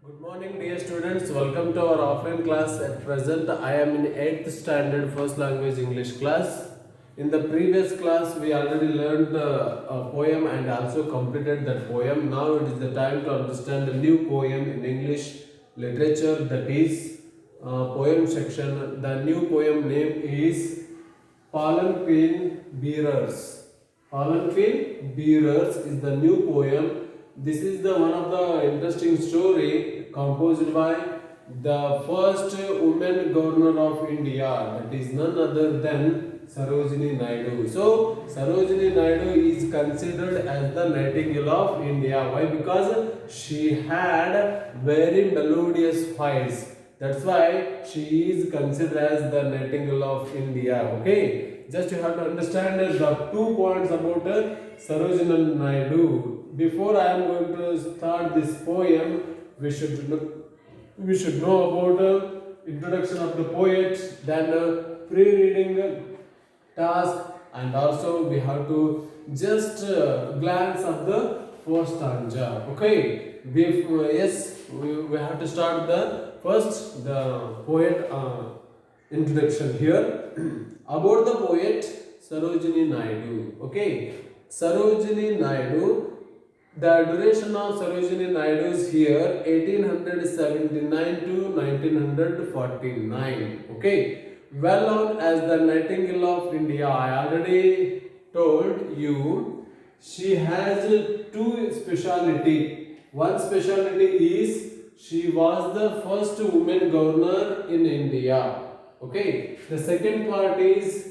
Good morning, dear students. Welcome to our offline class. At present, I am in 8th standard first language English class. In the previous class, we already learned a poem and also completed that poem. Now it is the time to understand the new poem in English literature, that is poem section. The new poem name is Planquin Bearers. Planquin Bearers is the new poem. This is the one of the interesting story composed by the first woman governor of India. That is none other than Sarojini Naidu. So Sarojini Naidu is considered as the nightingale of India. Why? Because she had very melodious voice. That's why she is considered as the nightingale of India. Okay, just you have to understand the 2 points about Sarojini Naidu. Before I am going to start this poem, we should know about introduction of the poet, then pre-reading task, and also we have to just glance at the first stanza. Okay, yes, we have to start the first the poet introduction here. About the poet Sarojini Naidu. Okay, Sarojini Naidu. The duration of Sarojini Naidu is here 1879 to 1949. Okay, well known as the Nightingale of India. I already told you she has two speciality. One speciality is she was the first woman governor in India. Okay, the second part is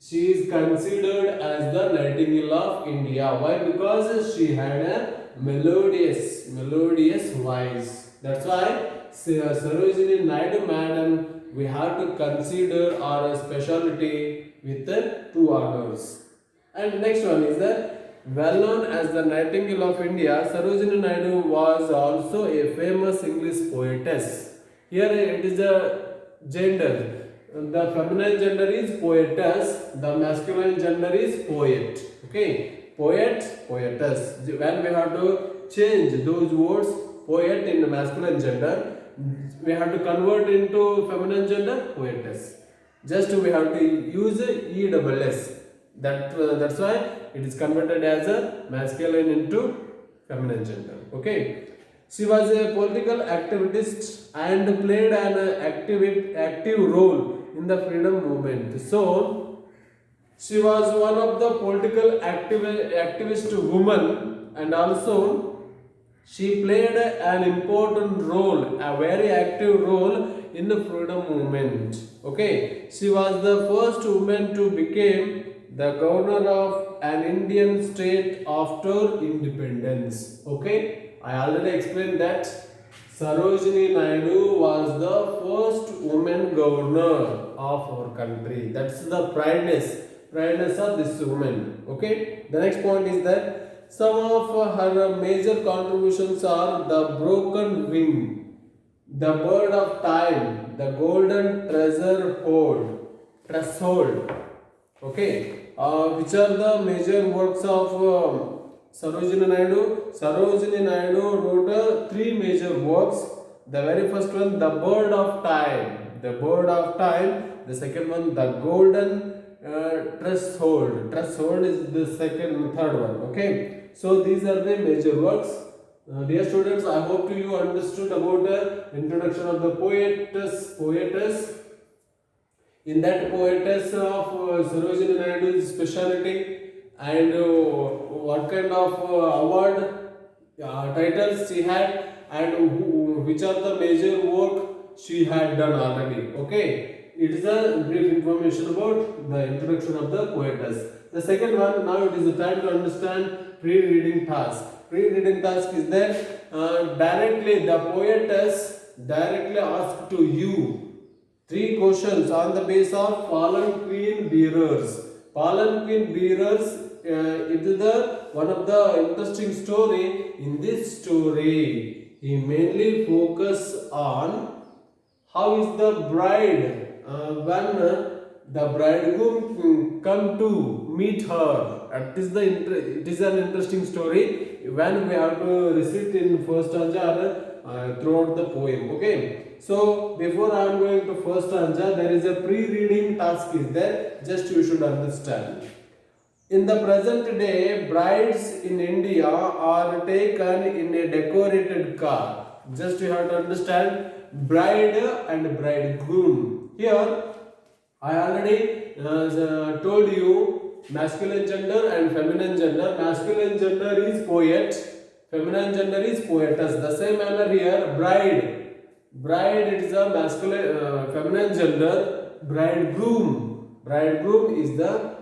she is considered as the nightingale of India. Why? Because she had a melodious voice. That's why Sarojini Naidu madam we have to consider our specialty with the two honors. And next one is that well known as the Nightingale of India, Sarojini Naidu was also a famous English poetess. Here it is a gender. The feminine gender is poetess, the masculine gender is poet. Okay, poet, poetess. When we have to change those words, poet in the masculine gender, we have to convert into feminine gender, poetess. Just we have to use ESS. That's why it is converted as a masculine into feminine gender. Okay. She was a political activist and played an active role in the freedom movement. So, she was one of the political activist woman, and also she played an important role, a very active role in the freedom movement. Okay, she was the first woman to become the governor of an Indian state after independence. Okay, I already explained that Sarojini Naidu was the first woman governor of our country. That's the prideness of this woman. Okay. The next point is that some of her major contributions are the broken wing, the bird of time, the golden threshold. Okay, which are the major works of Sarojini Naidu? Sarojini Naidu wrote three major works. The very first one, the bird of time. The bird of time. The second one, the golden threshold. Threshold is the third one. Okay. So these are the major works. Dear students, I hope you understood about the introduction of the poetess. In that poetess of Sarojini Naidu's speciality and what kind of award titles she had and which are the major work she had done already. Okay, it is a brief information about the introduction of the poetess. The second one, now it is the time to understand pre-reading task. Pre-reading task is that directly the poetess directly asked to you three questions on the base of Planquin Bearers. Planquin Bearers it is the one of the interesting story. In this story, he mainly focus on how is the bride when the bridegroom come to meet her. It is an interesting story. When we have to recite in first stanza throughout the poem. Okay. So before I am going to first stanza, there is a pre-reading task is there. Just you should understand. In the present day, brides in India are taken in a decorated car. Just you have to understand bride and bridegroom. Here, I already told you masculine gender and feminine gender. Masculine gender is poet, feminine gender is poetess. The same manner here, bride. Bride it is a masculine, feminine gender. Bridegroom is the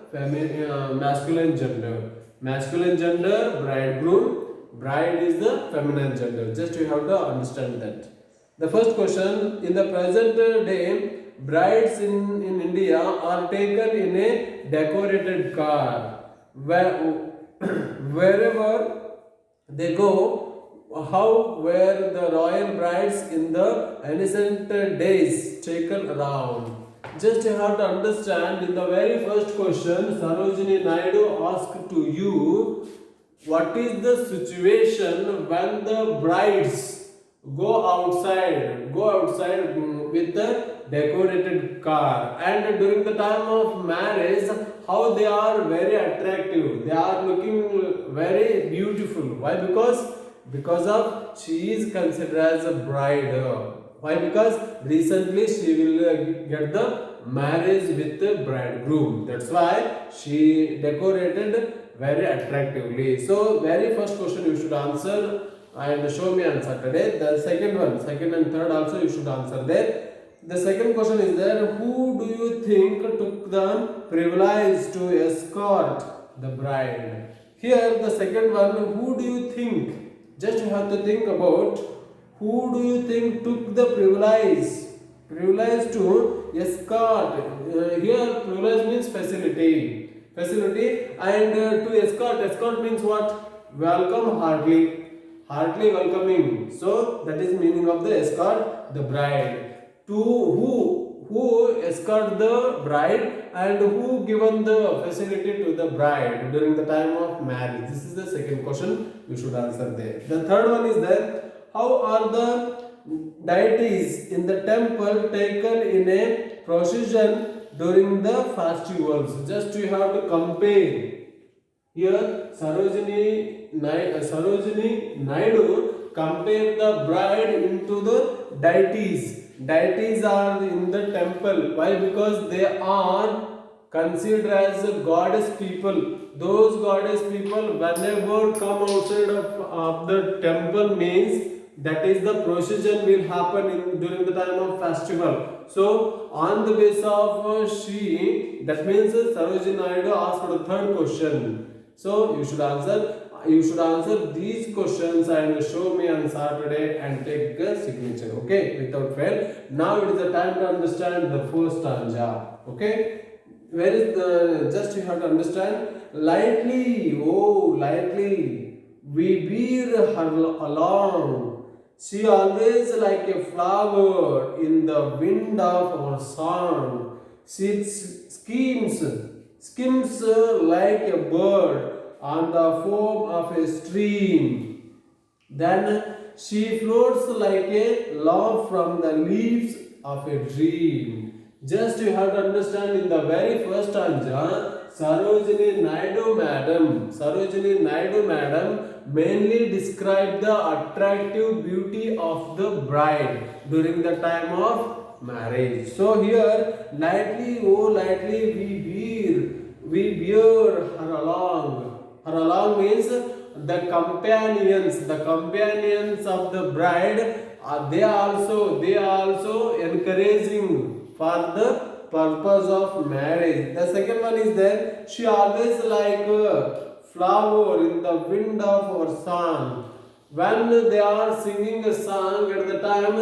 masculine gender. Masculine gender, bridegroom. Bride is the feminine gender. Just you have to understand that. The first question, in the present day, brides in India are taken in a decorated car. Wherever they go, how were the royal brides in the ancient days taken around? Just you have to understand, in the very first question, Sarojini Naidu asked to you, what is the situation when the brides go outside with the decorated car, and during the time of marriage, how they are very attractive, they are looking very beautiful. Why? Because of she is considered as a bride. Why? Because recently she will get the marriage with the bridegroom. That's why she decorated very attractively. So very first question you should answer and show me answer today. The second and third also you should answer there. The second question is there, who do you think took the privilege to escort the bride? Here the second one, who do you think? Just you have to think about who do you think took the privilege to escort. Here privilege means facility, and to escort means what? Welcome, heartily welcoming. So that is meaning of the escort the bride. To who escort the bride and who given the facility to the bride during the time of marriage? This is the second question you should answer there. The third one is there, how are the deities in the temple taken in a procession during the festivals? Just you have to compare. Here Sarojini Naidu compared the bride into the deities. Deities are in the temple. Why? Because they are considered as goddess people. Those goddess people, whenever come outside of the temple, means that is the procession will happen during the time of festival. So on the basis of she, that means Sarojini Naidu asked the third question. So you should answer these questions and show me on Saturday and take a signature. Okay, without fail. Now it is the time to understand the first stanza. Okay, where is the, just you have to understand, lightly, oh lightly, we bear her along. She always like a flower in the wind of our song. She skims like a bird on the foam of a stream. Then she floats like a love from the leaves of a dream. Just you have to understand, in the very first stanza, Sarojini Naidu madam mainly described the attractive beauty of the bride during the time of marriage. So here, lightly, oh lightly we bear her along. Her along means the companions of the bride. They are also encouraging for the purpose of marriage. The second one is that she always like a flower in the wind of our song. When they are singing a song at the time,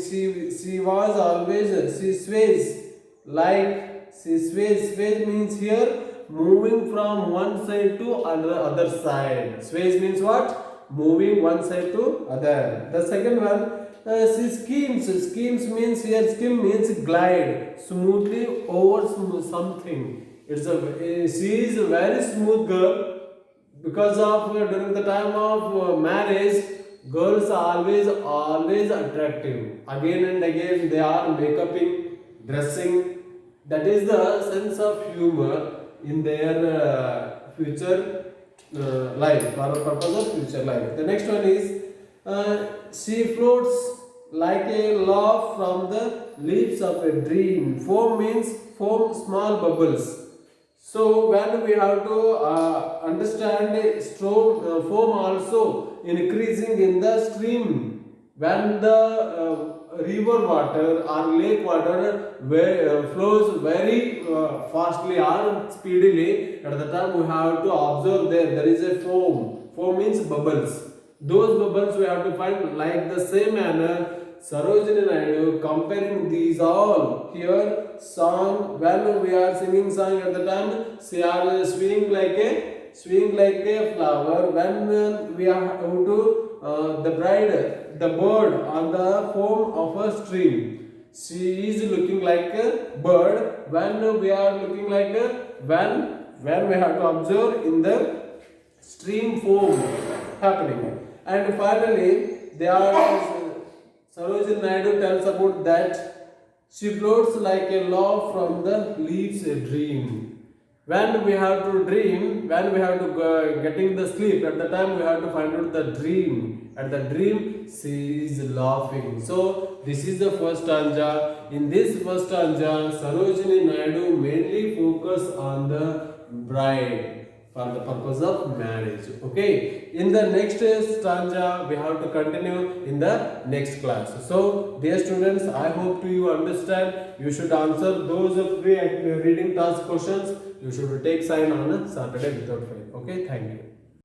she was always, she sways like, sways means here moving from one side to other side. Sways means what? Moving one side to other. The second one, she schemes means here, skim means glide smoothly over something. She is a very smooth girl, because of during the time of marriage, girls are always attractive. Again and again they are makeuping, dressing. That is the sense of humor in their future life, for the purpose of future life. The next one is she floats like a laugh from the leaves of a dream. Foam means foam, small bubbles. So when we have to understand a strong foam also increasing in the stream, when the river water or lake water flows very fastly or speedily, at the time we have to observe there is a foam. Foam means bubbles. Those bubbles we have to find like the same manner. Sarojini Naidu comparing these all here song, when we are singing song at the time she are swinging like a flower. When we are to the bride, the bird on the foam of a stream, she is looking like a bird. When we are looking like a when we have to observe in the stream foam happening. And finally they are Sarojini Naidu tells about that she floats like a law from the leaves a dream. When we have to dream, when we have to getting the sleep, at the time we have to find out the dream. At the dream, she is laughing. So this is the first stanza. In this first stanza, Sarojini Naidu mainly focus on the bride for the purpose of marriage. Okay, in the next stanza we have to continue in the next class. So dear students, I hope you understand. You should answer those pre reading task questions. You should take sign on a Saturday without fail. Okay, thank you.